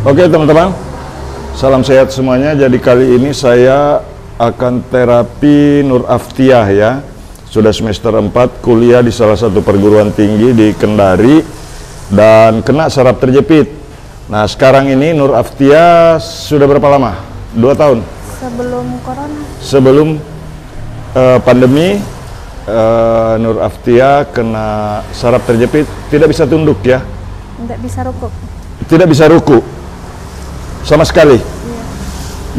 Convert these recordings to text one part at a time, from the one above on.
Oke teman-teman, salam sehat semuanya. Jadi kali ini saya akan terapi Nur Aftiah ya. Sudah semester 4 kuliah di salah satu perguruan tinggi di Kendari dan kena saraf terjepit. Nah sekarang ini Nur Aftiah sudah berapa lama? 2 tahun? Sebelum corona. Sebelum pandemi, Nur Aftiah kena saraf terjepit, tidak bisa tunduk ya? Tidak bisa ruku. Tidak bisa ruku? Sama sekali? Iya.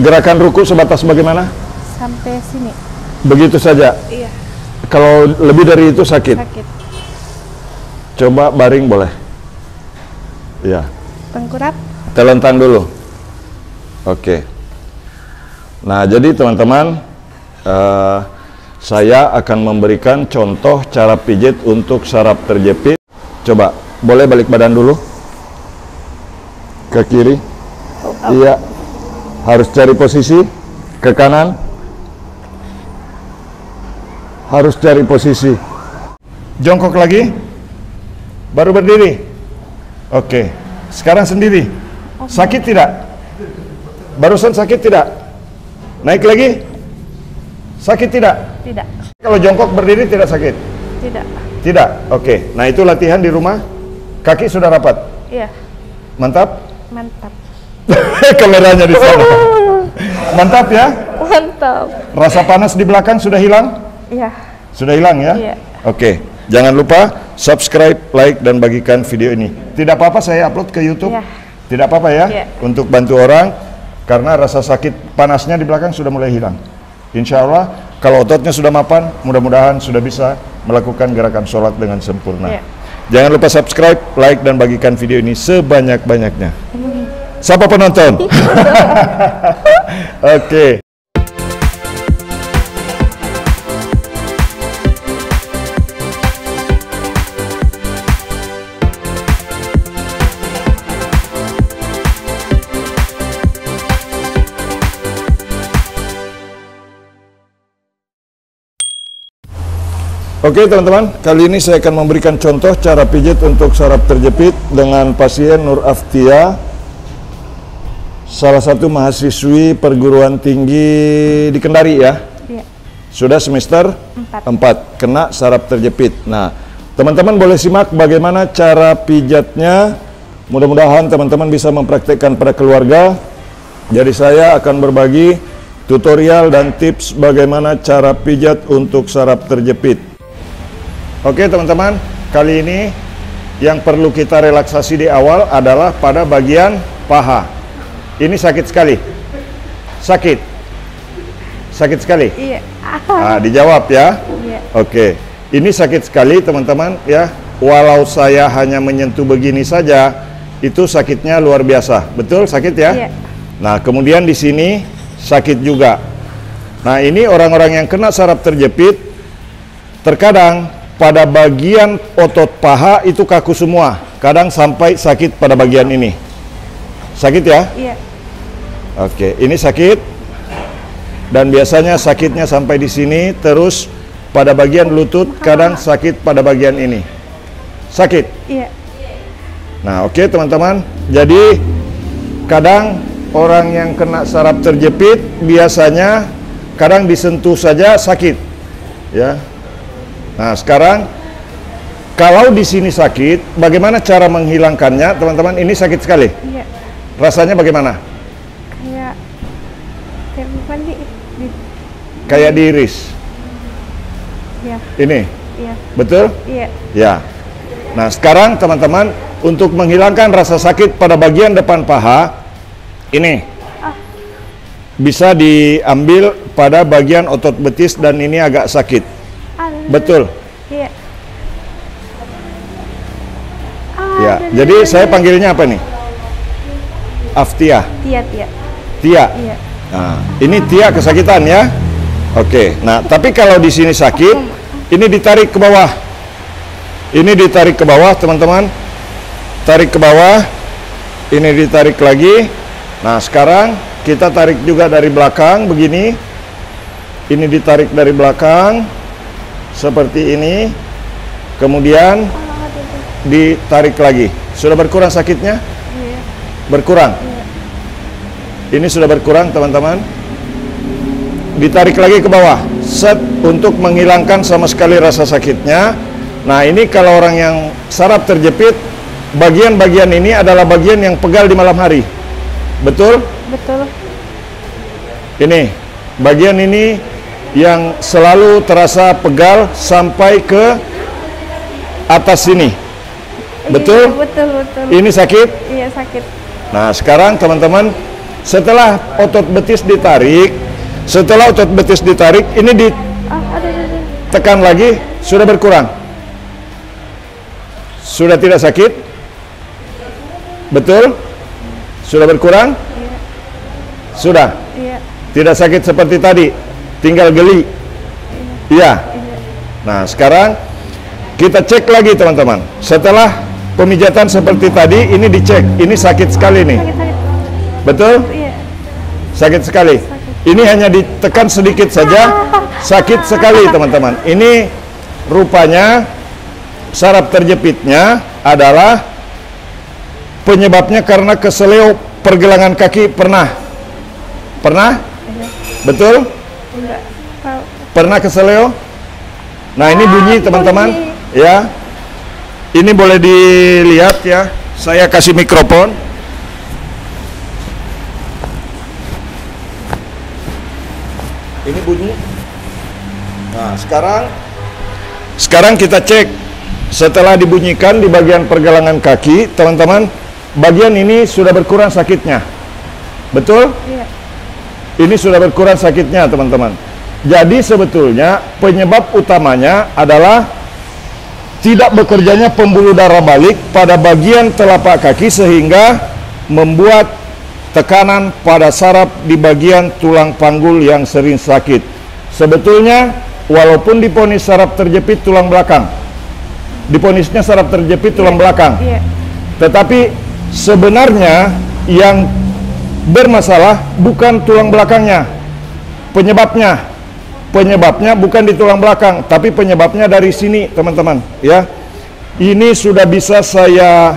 Gerakan ruku sebatas bagaimana? Sampai sini. Begitu saja? Iya. Kalau lebih dari itu sakit? Sakit. Coba baring boleh? Iya. Tengkurap? Telentang dulu. Oke. Nah jadi teman-teman, saya akan memberikan contoh cara pijit untuk saraf terjepit. Coba, boleh balik badan dulu? Ke kiri? Iya. Harus cari posisi. Ke kanan? Harus cari posisi. Jongkok lagi. Baru berdiri. Oke. Sekarang sendiri. Sakit tidak? Barusan sakit tidak? Naik lagi? Sakit tidak? Tidak. Kalau jongkok berdiri tidak sakit? Tidak. Tidak? Oke. Nah itu latihan di rumah. Kaki sudah rapat? Iya. Mantap? Mantap. Kameranya di sana. Mantap ya? Mantap. Rasa panas di belakang sudah hilang? Iya. Sudah hilang ya? Iya. Oke. Jangan lupa subscribe, like, dan bagikan video ini. Tidak apa-apa saya upload ke YouTube? Iya. Tidak apa-apa ya? Iya. Untuk bantu orang, karena rasa sakit panasnya di belakang sudah mulai hilang. Insya Allah, kalau ototnya sudah mapan, mudah-mudahan sudah bisa melakukan gerakan sholat dengan sempurna. Iya. Jangan lupa subscribe, like, dan bagikan video ini sebanyak-banyaknya. Siapa penonton? Oke. Oke teman-teman, kali ini saya akan memberikan contoh cara pijit untuk saraf terjepit dengan pasien Nur Aftiah, salah satu mahasiswi perguruan tinggi di Kendari ya. Iya. Sudah semester 4 kena saraf terjepit. Nah teman-teman boleh simak bagaimana cara pijatnya. Mudah-mudahan teman-teman bisa mempraktekkan pada keluarga. Jadi saya akan berbagi tutorial dan tips bagaimana cara pijat untuk saraf terjepit. Oke teman-teman, kali ini yang perlu kita relaksasi di awal adalah pada bagian paha. Ini sakit sekali? Sakit? Sakit sekali? Iya. Nah, dijawab ya. Iya. Oke, ini sakit sekali teman-teman ya. Walau saya hanya menyentuh begini saja, itu sakitnya luar biasa. Betul sakit ya? Iya. Nah, kemudian di sini sakit juga. Nah, ini orang-orang yang kena saraf terjepit, terkadang pada bagian otot paha itu kaku semua. Kadang sampai sakit pada bagian ini. Sakit ya? Iya. Oke, ini sakit. Dan biasanya sakitnya sampai di sini, terus pada bagian lutut, kadang sakit pada bagian ini. Sakit? Iya. Nah, oke teman-teman. Jadi kadang orang yang kena saraf terjepit biasanya kadang disentuh saja sakit. Ya. Nah, sekarang kalau di sini sakit, bagaimana cara menghilangkannya, teman-teman? Ini sakit sekali. Iya. Rasanya bagaimana? Kayak mandi. Kayak diiris. Iya. Ini. Iya. Betul? Iya. Ya. Nah, sekarang teman-teman, untuk menghilangkan rasa sakit pada bagian depan paha, ini bisa diambil pada bagian otot betis dan ini agak sakit. Betul? Iya. Ya, jadi saya panggilnya apa nih? Aftiah. Tia, Tia. Tia. Iya. Nah, ini Tia kesakitan ya. Oke. Nah, tapi kalau di sini sakit, ini ditarik ke bawah. Ini ditarik ke bawah, teman-teman. Tarik ke bawah. Ini ditarik lagi. Nah, sekarang kita tarik juga dari belakang begini. Ini ditarik dari belakang seperti ini. Kemudian ditarik lagi. Sudah berkurang sakitnya? Iya. Berkurang? Iya. Ini sudah berkurang teman-teman. Ditarik lagi ke bawah, set, untuk menghilangkan sama sekali rasa sakitnya. Nah ini kalau orang yang saraf terjepit, bagian-bagian ini adalah bagian yang pegal di malam hari. Betul? Betul. Ini, bagian ini yang selalu terasa pegal sampai ke atas sini. Betul? Iya, betul, betul. Ini sakit? Iya, sakit. Nah sekarang teman-teman, setelah otot betis ditarik, ini ditekan lagi, sudah berkurang. Sudah tidak sakit? Betul? Sudah berkurang? Iya. Sudah? Iya. Tidak sakit seperti tadi, tinggal geli. Iya. Iya. Nah sekarang kita cek lagi teman-teman. Setelah pemijatan seperti tadi, ini dicek, ini sakit sekali nih. Sakit. Betul? Iya. Sakit sekali. Ini hanya ditekan sedikit saja, sakit sekali teman-teman. Ini rupanya saraf terjepitnya adalah penyebabnya karena keseleo pergelangan kaki. Pernah? Iya. Betul? Enggak tahu. Pernah keseleo? Nah ini bunyi teman-teman, ya. Ini boleh dilihat ya. Saya kasih mikrofon. Ini bunyi. Nah, sekarang kita cek. Setelah dibunyikan di bagian pergelangan kaki, teman-teman, bagian ini sudah berkurang sakitnya. Betul? Iya. Ini sudah berkurang sakitnya, teman-teman. Jadi sebetulnya penyebab utamanya adalah tidak bekerjanya pembuluh darah balik pada bagian telapak kaki sehingga membuat tekanan pada saraf di bagian tulang panggul yang sering sakit. Sebetulnya walaupun diponis saraf terjepit tulang belakang, diponisnya saraf terjepit tulang belakang, Iya. tetapi sebenarnya yang bermasalah bukan tulang belakangnya. Penyebabnya bukan di tulang belakang, tapi penyebabnya dari sini, teman-teman, ya. Ini sudah bisa saya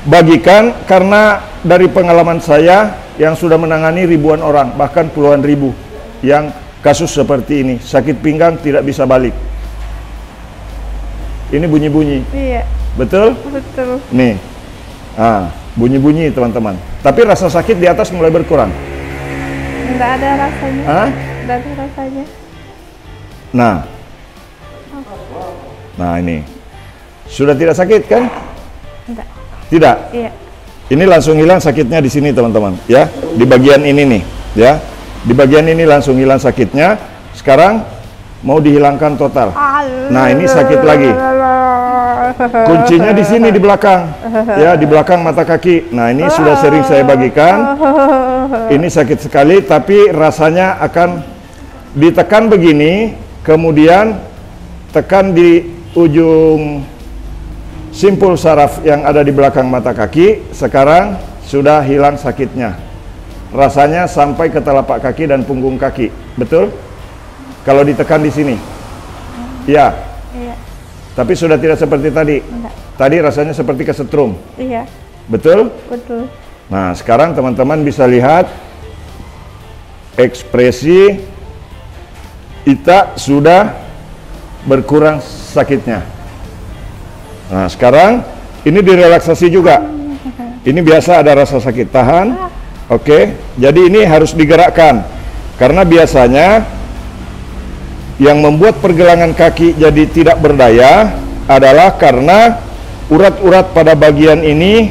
bagikan karena dari pengalaman saya yang sudah menangani ribuan orang, bahkan puluhan ribu yang kasus seperti ini, sakit pinggang tidak bisa balik. Ini bunyi-bunyi. Iya. Betul? Betul. Nih. Bunyi-bunyi teman-teman. Tapi rasa sakit di atas mulai berkurang. Enggak ada rasanya. Hah? Enggak ada rasanya. Nah ini. Sudah tidak sakit kan? Enggak. Tidak. Iya. Ini langsung hilang sakitnya di sini teman-teman, ya. Di bagian ini nih, ya. Di bagian ini langsung hilang sakitnya. Sekarang mau dihilangkan total. Nah, ini sakit lagi. Kuncinya di sini di belakang. Ya, di belakang mata kaki. Nah, ini sudah sering saya bagikan. Ini sakit sekali tapi rasanya akan ditekan begini, kemudian tekan di ujung simpul saraf yang ada di belakang mata kaki. Sekarang sudah hilang sakitnya. Rasanya sampai ke telapak kaki dan punggung kaki. Betul? Kalau ditekan di sini. Ya. Iya. Tapi sudah tidak seperti tadi. Enggak. Tadi rasanya seperti kesetrum. Iya. Betul? Betul. Nah, sekarang teman-teman bisa lihat ekspresi Ita sudah berkurang sakitnya. Nah, sekarang ini direlaksasi juga. Ini biasa ada rasa sakit, tahan. Oke, jadi ini harus digerakkan. Karena biasanya yang membuat pergelangan kaki jadi tidak berdaya adalah karena urat-urat pada bagian ini,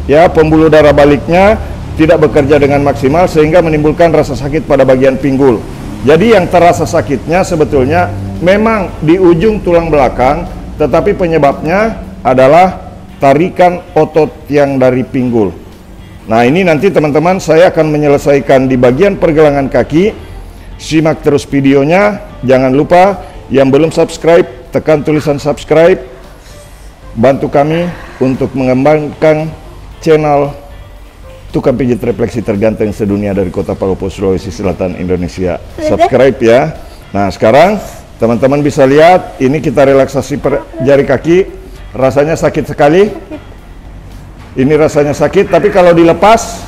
ya, pembuluh darah baliknya tidak bekerja dengan maksimal sehingga menimbulkan rasa sakit pada bagian pinggul. Jadi yang terasa sakitnya sebetulnya memang di ujung tulang belakang, tetapi penyebabnya adalah tarikan otot yang dari pinggul. Nah, ini nanti teman-teman saya akan menyelesaikan di bagian pergelangan kaki. Simak terus videonya. Jangan lupa yang belum subscribe, tekan tulisan subscribe. Bantu kami untuk mengembangkan channel tukang pijit refleksi terganteng sedunia dari Kota Palopo, Sulawesi Selatan, Indonesia. Subscribe ya. Nah, sekarang teman-teman bisa lihat ini kita relaksasi jari kaki. Rasanya sakit sekali. Ini rasanya sakit, tapi kalau dilepas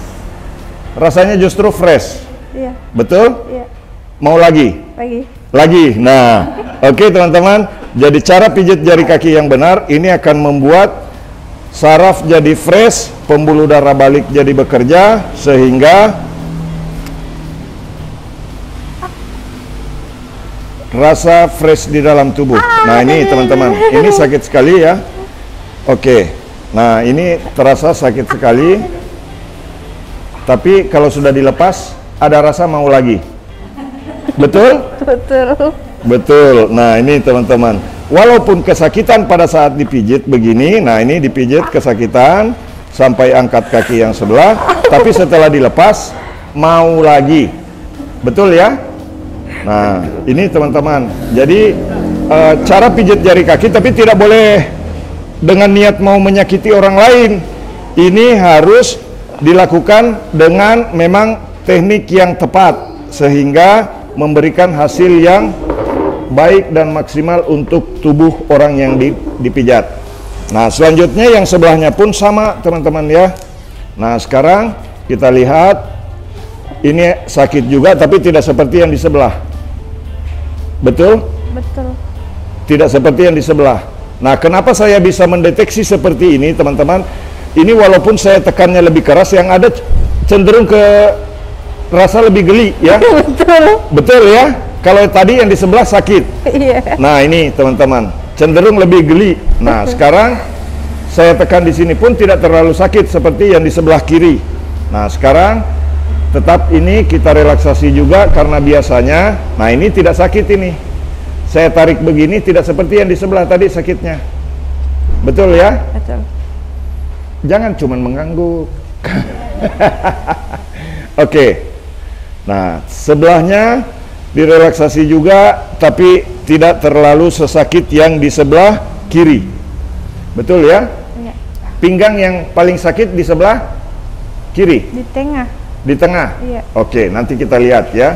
rasanya justru fresh. Iya. Betul? Iya. Mau lagi? Lagi. Nah, oke teman-teman. Jadi cara pijat jari kaki yang benar ini akan membuat saraf jadi fresh, pembuluh darah balik jadi bekerja sehingga rasa fresh di dalam tubuh. Nah, ini teman-teman, ini sakit sekali ya. Oke. Nah, ini terasa sakit sekali. Tapi kalau sudah dilepas, ada rasa mau lagi. Betul? Betul. Betul. Nah, ini teman-teman. Walaupun kesakitan pada saat dipijit begini, nah ini dipijit kesakitan sampai angkat kaki yang sebelah, tapi setelah dilepas mau lagi. Betul ya? Nah, ini teman-teman. Jadi cara pijit jari kaki tapi tidak boleh dengan niat mau menyakiti orang lain. Ini harus dilakukan dengan memang teknik yang tepat sehingga memberikan hasil yang baik dan maksimal untuk tubuh orang yang dipijat. Nah, selanjutnya yang sebelahnya pun sama teman-teman ya. Nah, sekarang kita lihat ini sakit juga tapi tidak seperti yang di sebelah. Betul? Betul. Tidak seperti yang di sebelah. Nah, kenapa saya bisa mendeteksi seperti ini teman-teman? Ini walaupun saya tekannya lebih keras, yang ada cenderung ke rasa lebih geli ya. Betul. Betul ya? Kalau tadi yang di sebelah sakit. Iya. Nah, ini teman-teman, cenderung lebih geli. Nah, sekarang saya tekan di sini pun tidak terlalu sakit seperti yang di sebelah kiri. Nah, sekarang tetap ini kita relaksasi juga karena biasanya, nah ini tidak sakit ini. Saya tarik begini tidak seperti yang di sebelah tadi sakitnya. Betul ya? Betul. Jangan cuman mengangguk. Oke. Nah, sebelahnya direlaksasi juga tapi tidak terlalu sesakit yang di sebelah kiri. Betul ya? Iya. Pinggang yang paling sakit di sebelah kiri. Di tengah. Di tengah? Iya. Oke, nanti kita lihat ya.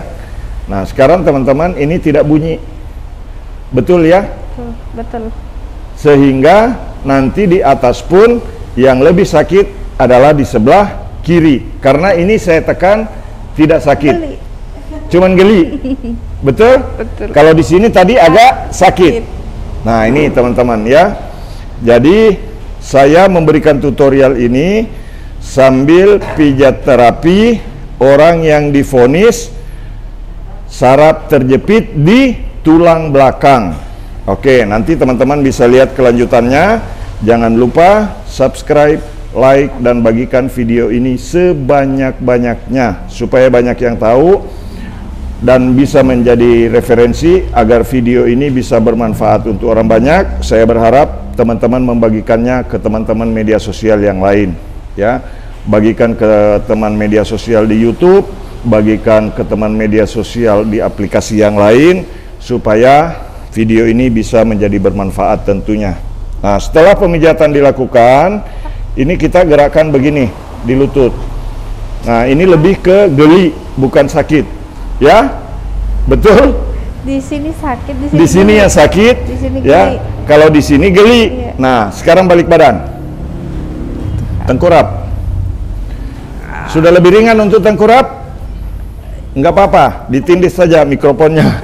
Nah, sekarang teman-teman ini tidak bunyi. Betul ya? Betul. Betul. Sehingga nanti di atas pun yang lebih sakit adalah di sebelah kiri. Karena ini saya tekan tidak sakit. Geli. Cuman geli. Betul? Betul. Kalau di sini tadi agak sakit. Nah, ini teman-teman ya. Jadi saya memberikan tutorial ini sambil pijat terapi orang yang divonis saraf terjepit di tulang belakang. Oke, nanti teman-teman bisa lihat kelanjutannya. Jangan lupa subscribe, like, dan bagikan video ini sebanyak-banyaknya supaya banyak yang tahu dan bisa menjadi referensi agar video ini bisa bermanfaat untuk orang banyak. Saya berharap teman-teman membagikannya ke teman-teman media sosial yang lain ya. Bagikan ke teman media sosial di YouTube, bagikan ke teman media sosial di aplikasi yang lain supaya video ini bisa menjadi bermanfaat tentunya. Nah, setelah pemijatan dilakukan, ini kita gerakan begini di lutut. Nah, ini lebih ke geli, bukan sakit. Ya? Betul? Di sini sakit, Di sini yang sakit, di sini ya. geli. Kalau di sini geli. Iya. Nah, sekarang balik badan. Tengkurap. Sudah lebih ringan untuk tengkurap? Enggak apa-apa, ditindih saja mikrofonnya.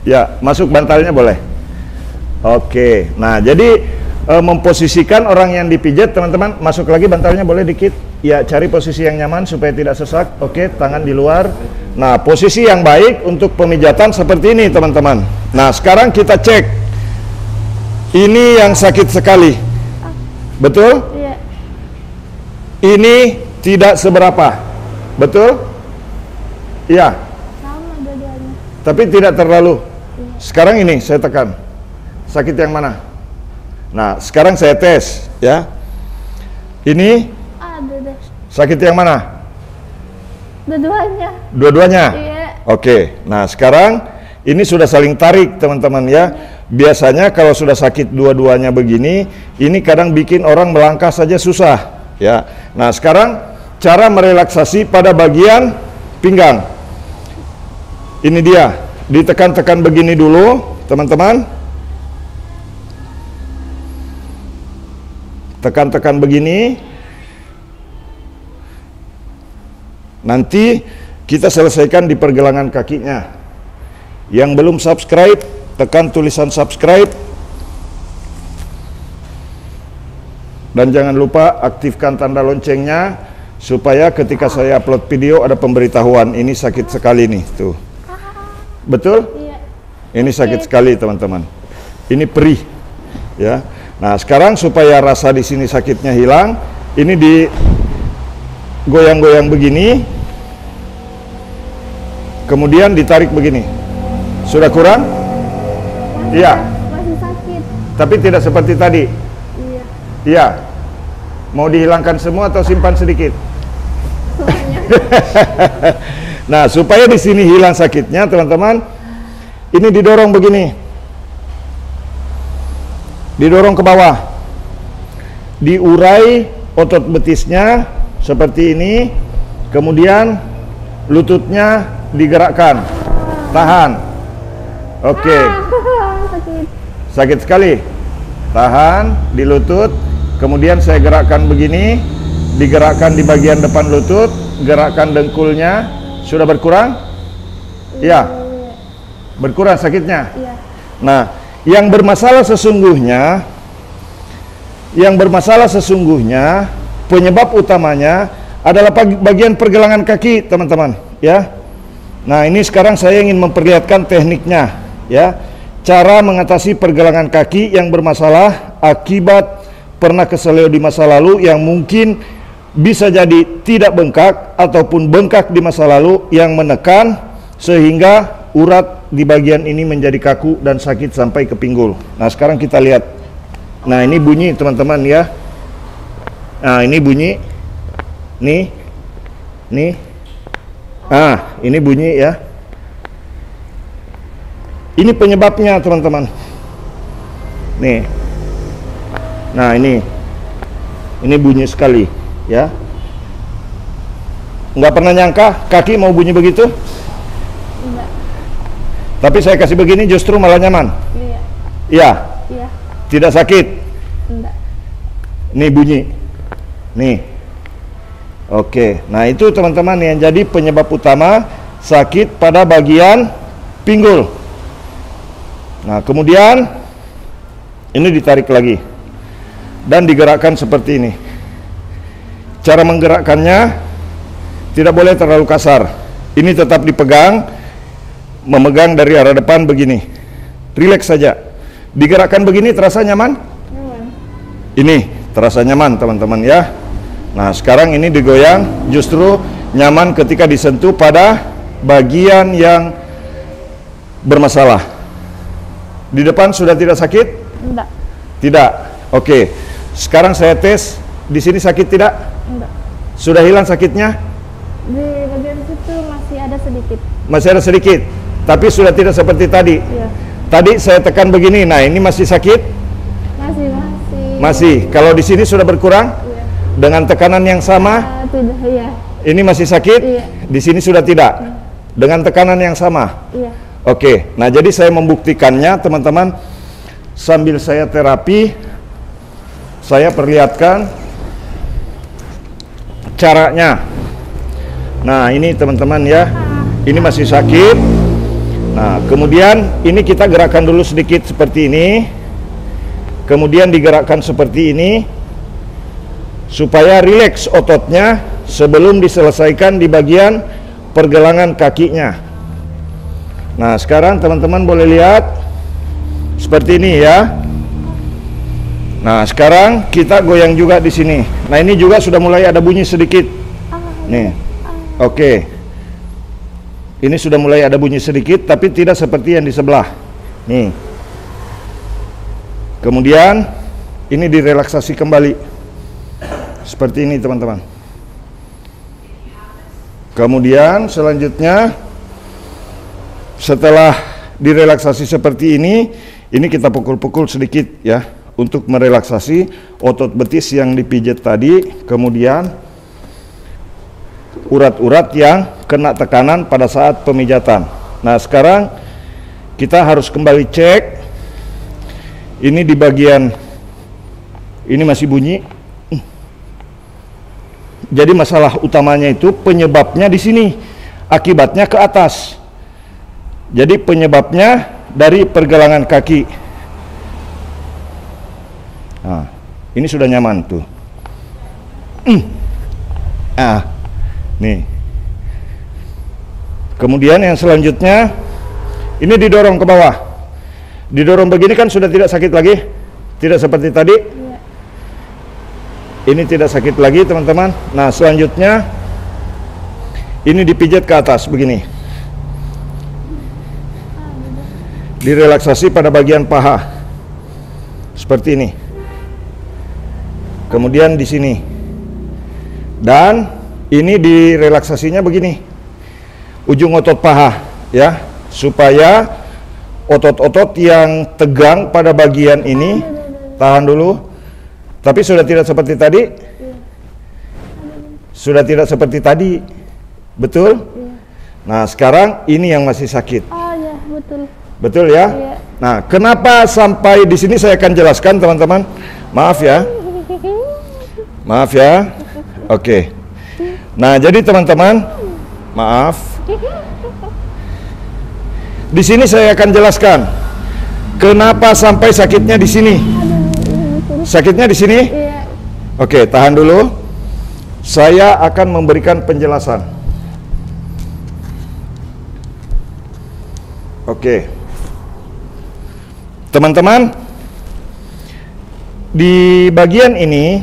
Ya, masuk bantalnya boleh. Oke. Nah, jadi memposisikan orang yang dipijat, teman-teman, masuk lagi bantalnya boleh dikit. Ya, cari posisi yang nyaman supaya tidak sesak. Oke, tangan di luar. Nah, posisi yang baik untuk pemijatan seperti ini, teman-teman. Nah, sekarang kita cek. Ini yang sakit sekali. Betul? Iya. Ini tidak seberapa. Betul? Iya. Sama dua-duanya. Tapi tidak terlalu. Sekarang ini saya tekan. Sakit yang mana? Nah, sekarang saya tes, ya. Ini Ada deh. sakit yang mana? Dua-duanya. Dua-duanya? Iya. Oke. Nah, sekarang ini sudah saling tarik, teman-teman ya. Biasanya kalau sudah sakit dua-duanya begini, ini kadang bikin orang melangkah saja susah, ya. Nah, sekarang cara merelaksasi pada bagian pinggang. Ini dia. Ditekan-tekan begini dulu, teman-teman. Tekan-tekan begini. Nanti kita selesaikan di pergelangan kakinya. Yang belum subscribe, tekan tulisan subscribe. Dan jangan lupa aktifkan tanda loncengnya supaya ketika saya upload video ada pemberitahuan. Ini sakit sekali nih, tuh. Betul? Iya. Ini sakit sekali, teman-teman. Ini perih, ya. Nah, sekarang supaya rasa di sini sakitnya hilang, ini digoyang-goyang begini, kemudian ditarik begini. Sudah kurang? Iya. Masih sakit. Tapi tidak seperti tadi. Iya. Iya. Mau dihilangkan semua atau simpan sedikit? Semuanya. Nah, supaya di sini hilang sakitnya, teman-teman, ini didorong begini. Didorong ke bawah. Diurai otot betisnya seperti ini. Kemudian lututnya digerakkan. Tahan. Oke. Sakit. Sakit sekali. Tahan di lutut. Kemudian saya gerakkan begini. Digerakkan di bagian depan lutut. Gerakkan dengkulnya. Sudah berkurang? Iya. Berkurang sakitnya? Iya. Nah, yang bermasalah sesungguhnya, penyebab utamanya adalah bagian pergelangan kaki, teman-teman, ya. Nah, ini sekarang saya ingin memperlihatkan tekniknya, ya. Cara mengatasi pergelangan kaki yang bermasalah akibat pernah keseleo di masa lalu yang mungkin bisa jadi tidak bengkak ataupun bengkak di masa lalu yang menekan sehingga urat di bagian ini menjadi kaku dan sakit sampai ke pinggul. Nah, sekarang kita lihat. Nah, ini bunyi, teman-teman, ya. Nah, ini bunyi. Nih. Ah, ini bunyi, ya. Ini penyebabnya, teman-teman. Nih. Nah, ini bunyi sekali, ya. Nggak pernah nyangka kaki mau bunyi begitu. Enggak. Tapi saya kasih begini justru malah nyaman. Iya. Iya. Iya. Tidak sakit. Enggak. Nih bunyi. Nih. Oke. Nah, itu teman-teman yang jadi penyebab utama sakit pada bagian pinggul. Nah, kemudian ini ditarik lagi dan digerakkan seperti ini. Cara menggerakkannya tidak boleh terlalu kasar. Ini tetap dipegang, memegang dari arah depan begini. Rileks saja. Digerakkan begini terasa nyaman? Nyaman. Ini terasa nyaman, teman-teman, ya. Nah, sekarang ini digoyang justru nyaman ketika disentuh pada bagian yang bermasalah. Di depan sudah tidak sakit? Enggak. Tidak. Oke. Sekarang saya tes. Di sini sakit tidak? Enggak. Sudah hilang sakitnya? Di bagian situ masih ada sedikit. Masih ada sedikit. Tapi sudah tidak seperti tadi. Iya. Tadi saya tekan begini. Nah, ini masih sakit? Masih. Masih. Kalau di sini sudah berkurang? Iya. Dengan tekanan yang sama? Tidak, iya. Ini masih sakit? Iya. Di sini sudah tidak? Dengan tekanan yang sama? Iya. Oke. Nah, jadi saya membuktikannya, teman-teman. Sambil saya terapi, saya perlihatkan caranya. Nah, ini teman-teman, ya. Ini masih sakit. Nah, kemudian ini kita gerakkan dulu sedikit seperti ini. Kemudian digerakkan seperti ini supaya rileks ototnya sebelum diselesaikan di bagian pergelangan kakinya. Nah, sekarang teman-teman boleh lihat seperti ini, ya. Nah, sekarang kita goyang juga di sini. Nah, ini juga sudah mulai ada bunyi sedikit. Nih. Oke. Ini sudah mulai ada bunyi sedikit, tapi tidak seperti yang di sebelah. Nih. Kemudian ini direlaksasi kembali. Seperti ini, teman-teman. Kemudian selanjutnya setelah direlaksasi seperti ini kita pukul-pukul sedikit, ya, untuk merelaksasi otot betis yang dipijat tadi, kemudian urat-urat yang kena tekanan pada saat pemijatan. Nah, sekarang kita harus kembali cek. Ini di bagian ini masih bunyi. Jadi masalah utamanya itu penyebabnya di sini, akibatnya ke atas. Jadi penyebabnya dari pergelangan kaki. Nah, ini sudah nyaman tuh. Nih. Kemudian yang selanjutnya, ini didorong ke bawah. Didorong begini kan sudah tidak sakit lagi, tidak seperti tadi. Iya. Ini tidak sakit lagi, teman-teman. Nah, selanjutnya ini dipijat ke atas begini. Direlaksasi pada bagian paha. Seperti ini. Kemudian di sini. Dan ini direlaksasinya begini. Ujung otot paha, ya, supaya otot-otot yang tegang pada bagian ini, tahan dulu. Tapi sudah tidak seperti tadi. Sudah tidak seperti tadi. Betul? Nah, sekarang ini yang masih sakit. Oh ya, betul. Betul ya? Iya. Nah, kenapa sampai di sini saya akan jelaskan, teman-teman. Maaf ya. Maaf ya. Oke. Nah, jadi teman-teman, maaf. Di sini saya akan jelaskan kenapa sampai sakitnya di sini. Sakitnya di sini? Iya. Oke, tahan dulu. Saya akan memberikan penjelasan. Oke. Teman-teman, di bagian ini,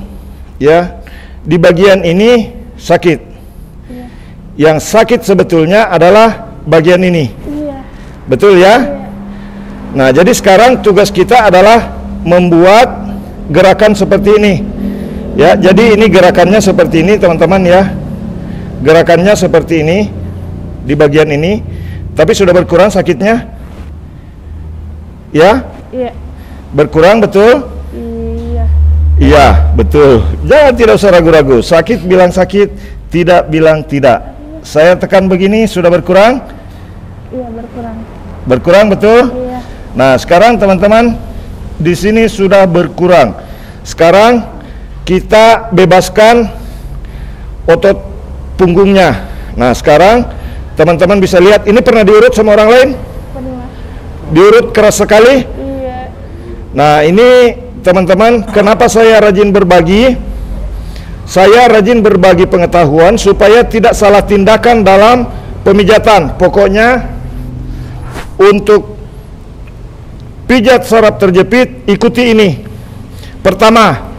ya, di bagian ini sakit. Iya. Yang sakit sebetulnya adalah bagian ini. Iya. Betul ya? Iya. Nah, jadi sekarang tugas kita adalah membuat gerakan seperti ini. Ya, jadi ini gerakannya seperti ini, teman-teman ya. Gerakannya seperti ini di bagian ini. Tapi sudah berkurang sakitnya? Ya? Iya. Berkurang, betul? Iya. Iya, betul. Jangan, tidak usah ragu-ragu. Sakit bilang sakit, tidak bilang tidak. Saya tekan begini, sudah berkurang? Iya, berkurang. Berkurang, betul? Iya. Nah, sekarang teman-teman, di sini sudah berkurang. Sekarang kita bebaskan otot punggungnya. Nah, sekarang teman-teman bisa lihat, ini pernah diurut sama orang lain? Pernah. Diurut keras sekali? Iya. Nah, ini teman-teman, kenapa saya rajin berbagi? Saya rajin berbagi pengetahuan supaya tidak salah tindakan dalam pemijatan. Pokoknya untuk pijat saraf terjepit, ikuti ini. Pertama,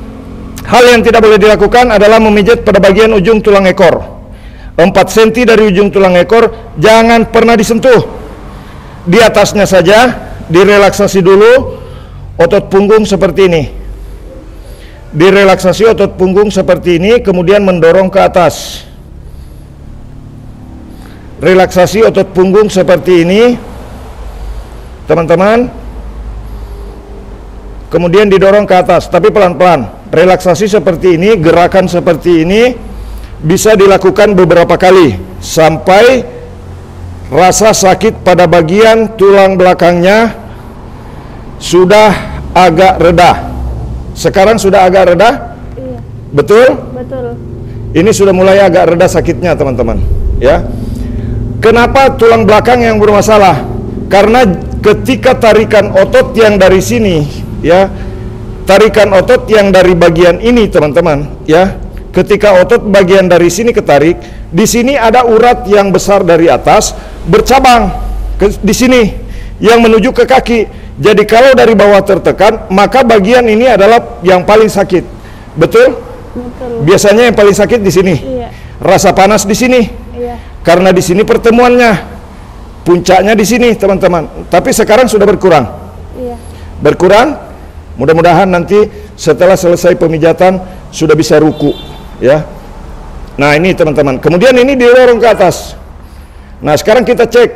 hal yang tidak boleh dilakukan adalah memijat pada bagian ujung tulang ekor. 4 cm dari ujung tulang ekor, jangan pernah disentuh. Di atasnya saja, direlaksasi dulu otot punggung seperti ini. Direlaksasi otot punggung seperti ini, kemudian mendorong ke atas. Relaksasi otot punggung seperti ini, teman-teman. Kemudian didorong ke atas, tapi pelan-pelan. Relaksasi seperti ini, gerakan seperti ini bisa dilakukan beberapa kali sampai rasa sakit pada bagian tulang belakangnya sudah agak reda. Sekarang sudah agak reda? Iya. Betul? Betul. Ini sudah mulai agak reda sakitnya, teman-teman. Ya. Kenapa tulang belakang yang bermasalah? Karena ketika tarikan otot yang dari sini, ya, tarikan otot yang dari bagian ini, teman-teman, ya, ketika otot bagian dari sini ketarik, di sini ada urat yang besar dari atas bercabang di sini yang menuju ke kaki. Jadi kalau dari bawah tertekan, maka bagian ini adalah yang paling sakit. Betul? Betul. Biasanya yang paling sakit di sini. Iya. Rasa panas di sini. Iya. Karena di sini pertemuannya. Puncaknya di sini, teman-teman. Tapi sekarang sudah berkurang. Iya. Berkurang. Mudah-mudahan nanti setelah selesai pemijatan sudah bisa ruku, ya. Nah, ini teman-teman. Kemudian ini didorong ke atas. Nah, sekarang kita cek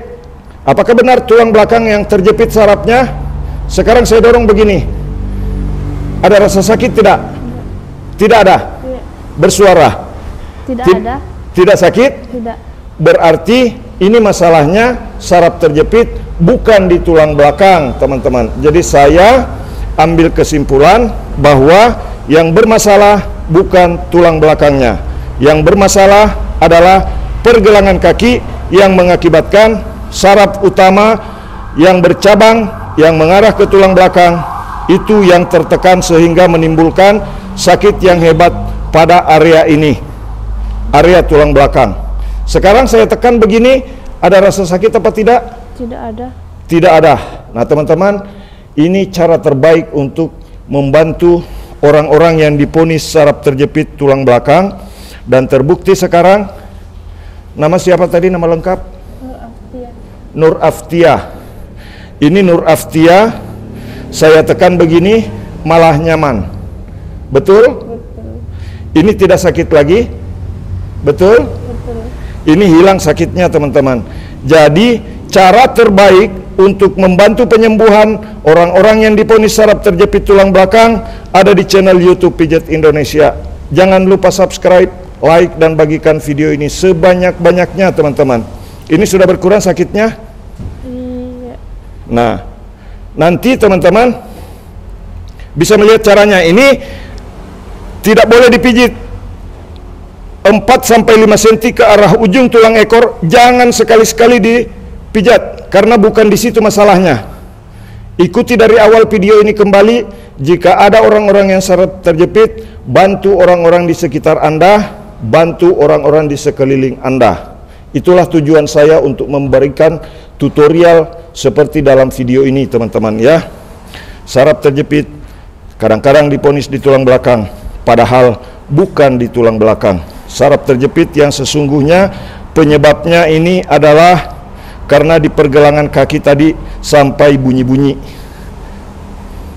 apakah benar tulang belakang yang terjepit sarafnya. Sekarang saya dorong begini. Ada rasa sakit tidak? Tidak ada. Iya. Bersuara. Tidak Ti- ada. Tidak sakit? Tidak. Berarti ini masalahnya saraf terjepit, bukan di tulang belakang, teman-teman. Jadi saya ambil kesimpulan bahwa yang bermasalah bukan tulang belakangnya. Yang bermasalah adalah pergelangan kaki yang mengakibatkan saraf utama yang bercabang yang mengarah ke tulang belakang itu yang tertekan sehingga menimbulkan sakit yang hebat pada area ini, area tulang belakang. Sekarang saya tekan begini, ada rasa sakit apa tidak? Tidak ada. Tidak ada. Nah teman-teman, ini cara terbaik untuk membantu orang-orang yang diponis saraf terjepit tulang belakang. Dan terbukti sekarang, nama siapa tadi nama lengkap? Nur Aftia. Ini Nur Aftia, saya tekan begini malah nyaman. Betul? Betul. Ini tidak sakit lagi? Betul? Betul. Ini hilang sakitnya teman-teman. Jadi cara terbaik untuk membantu penyembuhan orang-orang yang diponis saraf terjepit tulang belakang ada di channel YouTube Pijat Indonesia. Jangan lupa subscribe, like, dan bagikan video ini sebanyak-banyaknya teman-teman. Ini sudah berkurang sakitnya? Iya. Nah, nanti teman-teman bisa melihat caranya. Ini tidak boleh dipijit 4-5 cm ke arah ujung tulang ekor. Jangan sekali-sekali dipijat, karena bukan di situ masalahnya. Ikuti dari awal video ini kembali. Jika ada orang-orang yang saraf terjepit, bantu orang-orang di sekitar Anda, bantu orang-orang di sekeliling Anda. Itulah tujuan saya untuk memberikan tutorial seperti dalam video ini teman-teman ya. Saraf terjepit kadang-kadang diponis di tulang belakang, padahal bukan di tulang belakang. Saraf terjepit yang sesungguhnya penyebabnya ini adalah karena di pergelangan kaki tadi sampai bunyi-bunyi.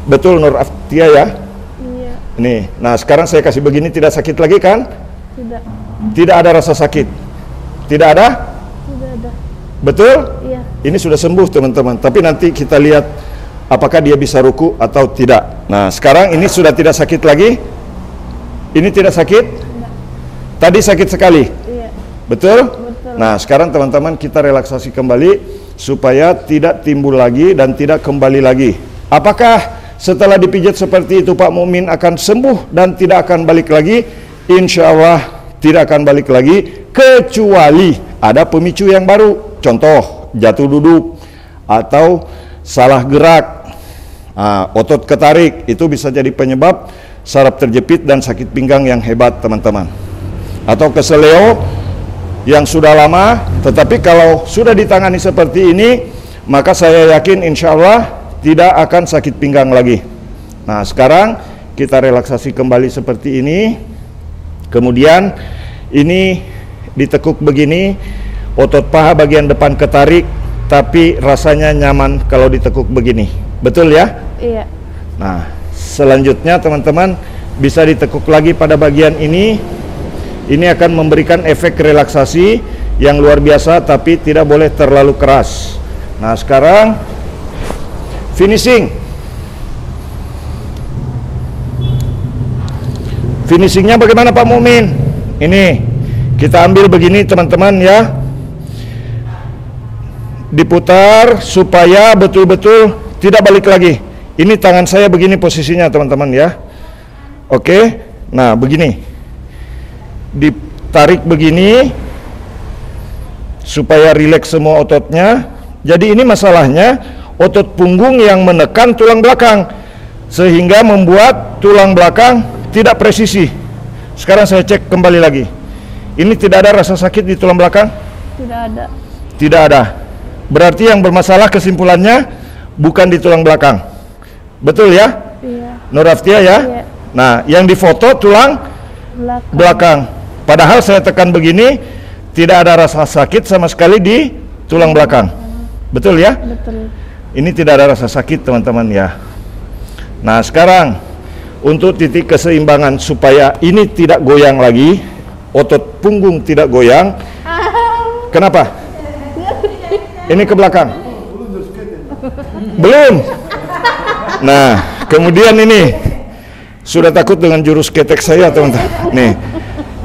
Betul Nur Aftia ya? Iya. Nih, nah sekarang saya kasih begini, tidak sakit lagi kan? Tidak. Tidak ada rasa sakit. Tidak ada? Tidak ada. Betul? Iya. Ini sudah sembuh teman-teman. Tapi nanti kita lihat apakah dia bisa ruku atau tidak. Nah sekarang ini sudah tidak sakit lagi. Ini tidak sakit? Tidak. Tadi sakit sekali. Iya. Betul? Betul. Nah sekarang teman-teman kita relaksasi kembali supaya tidak timbul lagi dan tidak kembali lagi. Apakah setelah dipijat seperti itu Pak Mukmin akan sembuh dan tidak akan balik lagi? Insya Allah tidak akan balik lagi, kecuali ada pemicu yang baru. Contoh jatuh duduk atau salah gerak, otot ketarik, itu bisa jadi penyebab saraf terjepit dan sakit pinggang yang hebat teman-teman. Atau keseleo yang sudah lama, tetapi kalau sudah ditangani seperti ini, maka saya yakin insya Allah tidak akan sakit pinggang lagi. Nah sekarang kita relaksasi kembali seperti ini. Kemudian ini ditekuk begini, otot paha bagian depan ketarik, tapi rasanya nyaman kalau ditekuk begini. Betul ya? Iya. Nah selanjutnya teman-teman bisa ditekuk lagi pada bagian ini. Ini akan memberikan efek relaksasi yang luar biasa, tapi tidak boleh terlalu keras. Nah sekarang finishing. Finishingnya bagaimana Pak Mukmin? Ini kita ambil begini teman-teman ya, diputar supaya betul-betul tidak balik lagi. Ini tangan saya begini posisinya teman-teman ya. Oke, nah begini, ditarik begini supaya rileks semua ototnya. Jadi ini masalahnya otot punggung yang menekan tulang belakang sehingga membuat tulang belakang tidak presisi. Sekarang saya cek kembali lagi. Ini tidak ada rasa sakit di tulang belakang? Tidak ada. Tidak ada. Berarti yang bermasalah kesimpulannya bukan di tulang belakang. Betul ya? Iya. Nur Aftia ya? Iya. Nah, yang difoto tulang belakang. Padahal saya tekan begini, tidak ada rasa sakit sama sekali di tulang belakang. Betul ya? Betul. Ini tidak ada rasa sakit teman-teman ya. Nah sekarang untuk titik keseimbangan supaya ini tidak goyang lagi, otot punggung tidak goyang. Kenapa? Ini ke belakang. Belum. Nah kemudian ini sudah takut dengan jurus ketek saya teman-teman. Nih,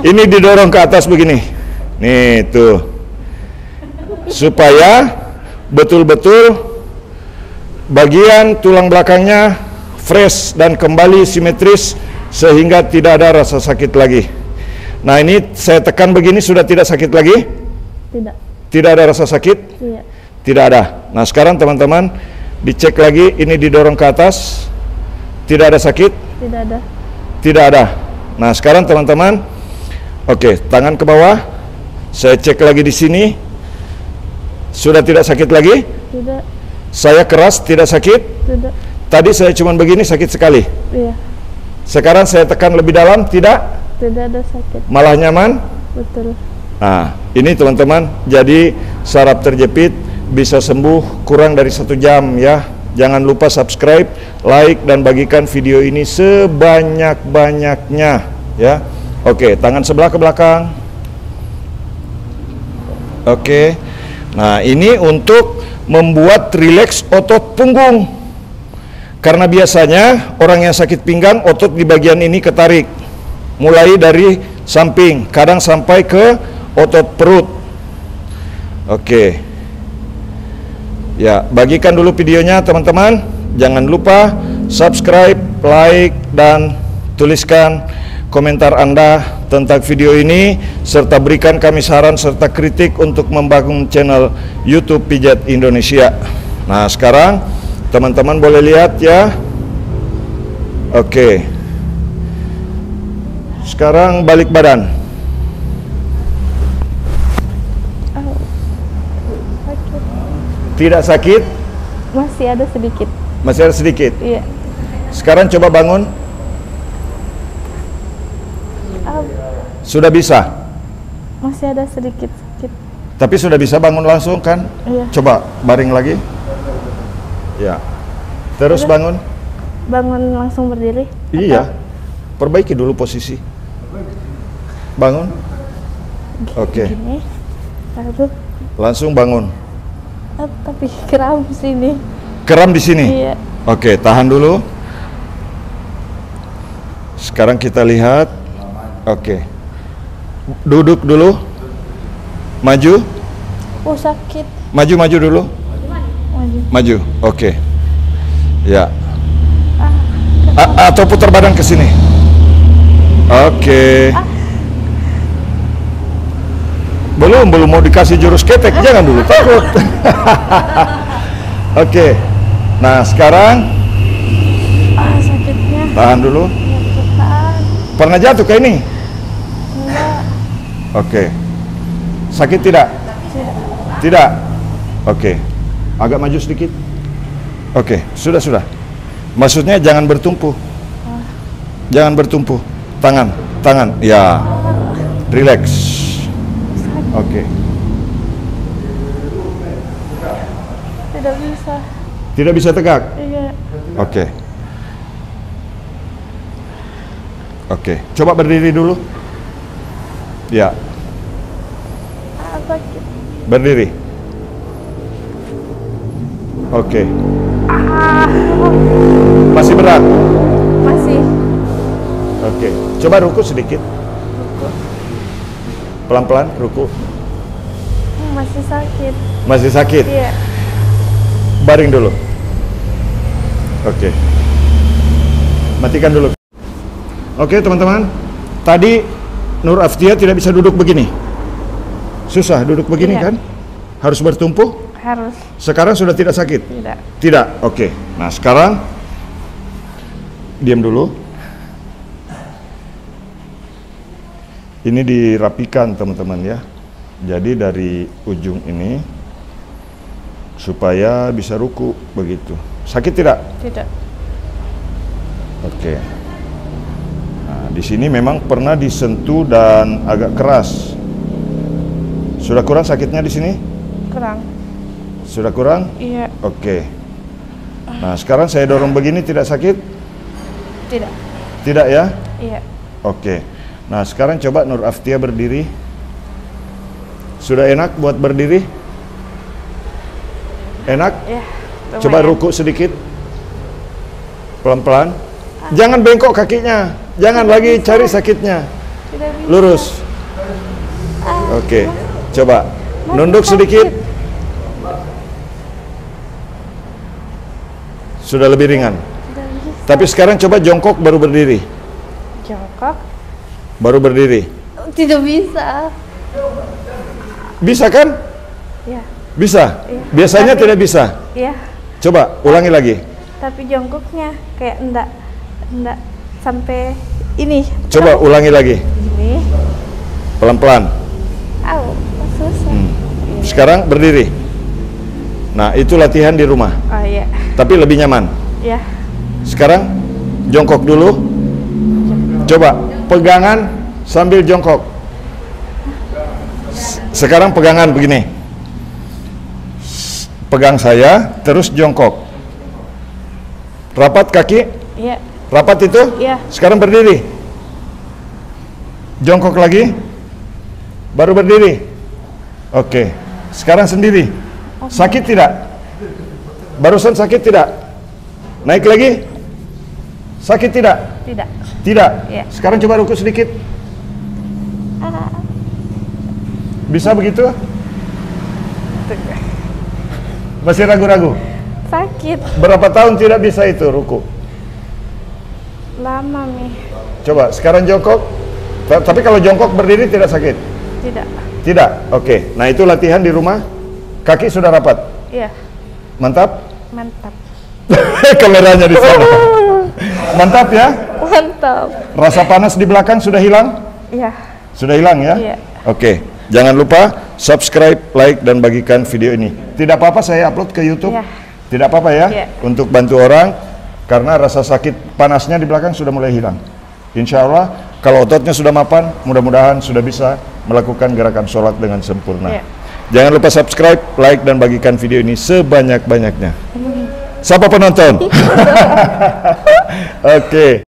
ini didorong ke atas begini. Nih tuh, supaya betul-betul bagian tulang belakangnya fresh dan kembali simetris sehingga tidak ada rasa sakit lagi. Nah, ini saya tekan begini sudah tidak sakit lagi? Tidak. Tidak ada rasa sakit? Iya. Tidak ada. Nah, sekarang teman-teman dicek lagi, ini didorong ke atas. Tidak ada sakit? Tidak ada. Tidak ada. Nah, sekarang teman-teman, oke, tangan ke bawah. Saya cek lagi di sini. Sudah tidak sakit lagi? Tidak. Saya keras, tidak sakit? Tidak. Tadi saya cuma begini sakit sekali. Iya. Sekarang saya tekan lebih dalam, tidak? Tidak ada sakit. Malah nyaman? Betul. Nah, ini teman-teman, jadi saraf terjepit bisa sembuh kurang dari 1 jam ya. Jangan lupa subscribe, like, dan bagikan video ini sebanyak-banyaknya ya. Oke, tangan sebelah ke belakang. Oke. Nah, ini untuk membuat rileks otot punggung. Karena biasanya orang yang sakit pinggang, otot di bagian ini ketarik. Mulai dari samping, kadang sampai ke otot perut. Oke. Ya, bagikan dulu videonya teman-teman. Jangan lupa subscribe, like, dan tuliskan komentar Anda tentang video ini, serta berikan kami saran serta kritik untuk membangun channel YouTube Pijat Indonesia. Nah, sekarang teman-teman boleh lihat ya. Oke. Sekarang balik badan. Sakit. Tidak sakit? Masih ada sedikit. Masih ada sedikit. Iya. Sekarang coba bangun. Sudah bisa? Masih ada sedikit sakit. Tapi sudah bisa bangun langsung kan? Iya. Coba baring lagi. Ya. Terus Udah. bangun. Bangun langsung berdiri? Iya. Perbaiki dulu posisi. Bangun. Oke. Gini. Lalu. Langsung bangun. Tapi kram sini. Kram di sini. Iya. Oke, tahan dulu. Sekarang kita lihat. Oke. Duduk dulu. Maju. Oh, sakit. Maju dulu. Maju. Maju. Oke. Ya. Atau putar badan ke sini. Oke. Belum mau dikasih jurus ketek, jangan dulu, takut. Oke. Nah, sekarang Sakitnya. tahan dulu. Ya, tahan. Pernah jatuh kayak ini? Enggak. Oke. Sakit tidak? Tidak. Oke. Agak maju sedikit. Oke, sudah. Maksudnya jangan bertumpu. Jangan bertumpu. Tangan. Ya. Relax. Oke. Tidak bisa. Tidak bisa tegak? Iya. Oke. Oke. Coba berdiri dulu. Ya. Sakit. Berdiri. Oke. Masih berat? Masih. Oke. Coba ruku sedikit. Pelan-pelan ruku. Masih sakit. Masih sakit? Iya. Baring dulu. Oke. Matikan dulu. Oke, teman-teman. Tadi Nur Aftia tidak bisa duduk begini. Susah duduk begini Iya. kan? Harus bertumpu. Harus. Sekarang sudah tidak sakit? Tidak. Tidak. Oke. Nah, sekarang diam dulu. Ini dirapikan, teman-teman ya. Jadi dari ujung ini supaya bisa ruku begitu. Sakit tidak? Tidak. Oke. Nah, di sini memang pernah disentuh dan agak keras. Sudah kurang sakitnya di sini? Kurang. Sudah kurang? Iya. Oke. Nah, sekarang saya dorong begini tidak sakit? Tidak. Tidak ya? Iya. Oke. Nah, sekarang coba Nur Aftia berdiri. Sudah enak buat berdiri? Enak? Ya. Coba ruku sedikit. Pelan-pelan. Jangan bengkok kakinya. Jangan lagi cari sakitnya. Tidak bisa. Lurus. Oke. Coba nunduk sedikit. Sudah lebih ringan. Tidak bisa. Tapi sekarang coba jongkok baru berdiri. Jongkok. Baru berdiri. Tidak bisa. Bisa kan? Ya. Bisa? Iya. Biasanya Tapi- tidak bisa. Ya. Coba ulangi lagi. Tapi jongkoknya kayak enggak sampai ini. Coba ulangi lagi. Ini. Pelan-pelan. Au, susah. Sekarang berdiri. Nah, itu latihan di rumah. Oh iya. Tapi lebih nyaman. Ya. Sekarang jongkok dulu. Coba pegangan sambil jongkok. Sekarang pegangan begini. Pegang saya, terus jongkok. Rapat kaki. Iya. Rapat itu? Iya. Sekarang berdiri. Jongkok lagi. Baru berdiri. Oke. Sekarang sendiri. Sakit tidak? Barusan sakit tidak? Naik lagi? Sakit tidak? Tidak. Tidak. Iya. Sekarang coba ruku sedikit. Bisa begitu? Masih ragu-ragu? Sakit. Berapa tahun tidak bisa itu ruku? Lama nih. Coba sekarang jongkok. Tapi kalau jongkok berdiri tidak sakit? Tidak. Tidak. Oke. Nah, itu latihan di rumah. Kaki sudah rapat. Iya. Mantap. Mantap. Kameranya di sana. Mantap ya. Mantap. Rasa panas di belakang sudah hilang? Iya. Sudah hilang ya? Iya. Oke. Jangan lupa subscribe, like, dan bagikan video ini. Tidak apa-apa saya upload ke YouTube. Iya. Tidak apa-apa ya? Iya. Untuk bantu orang, karena rasa sakit panasnya di belakang sudah mulai hilang. Insya Allah, kalau ototnya sudah mapan, mudah-mudahan sudah bisa melakukan gerakan sholat dengan sempurna. Iya. Jangan lupa subscribe, like, dan bagikan video ini sebanyak-banyaknya. Siapa penonton? Oke.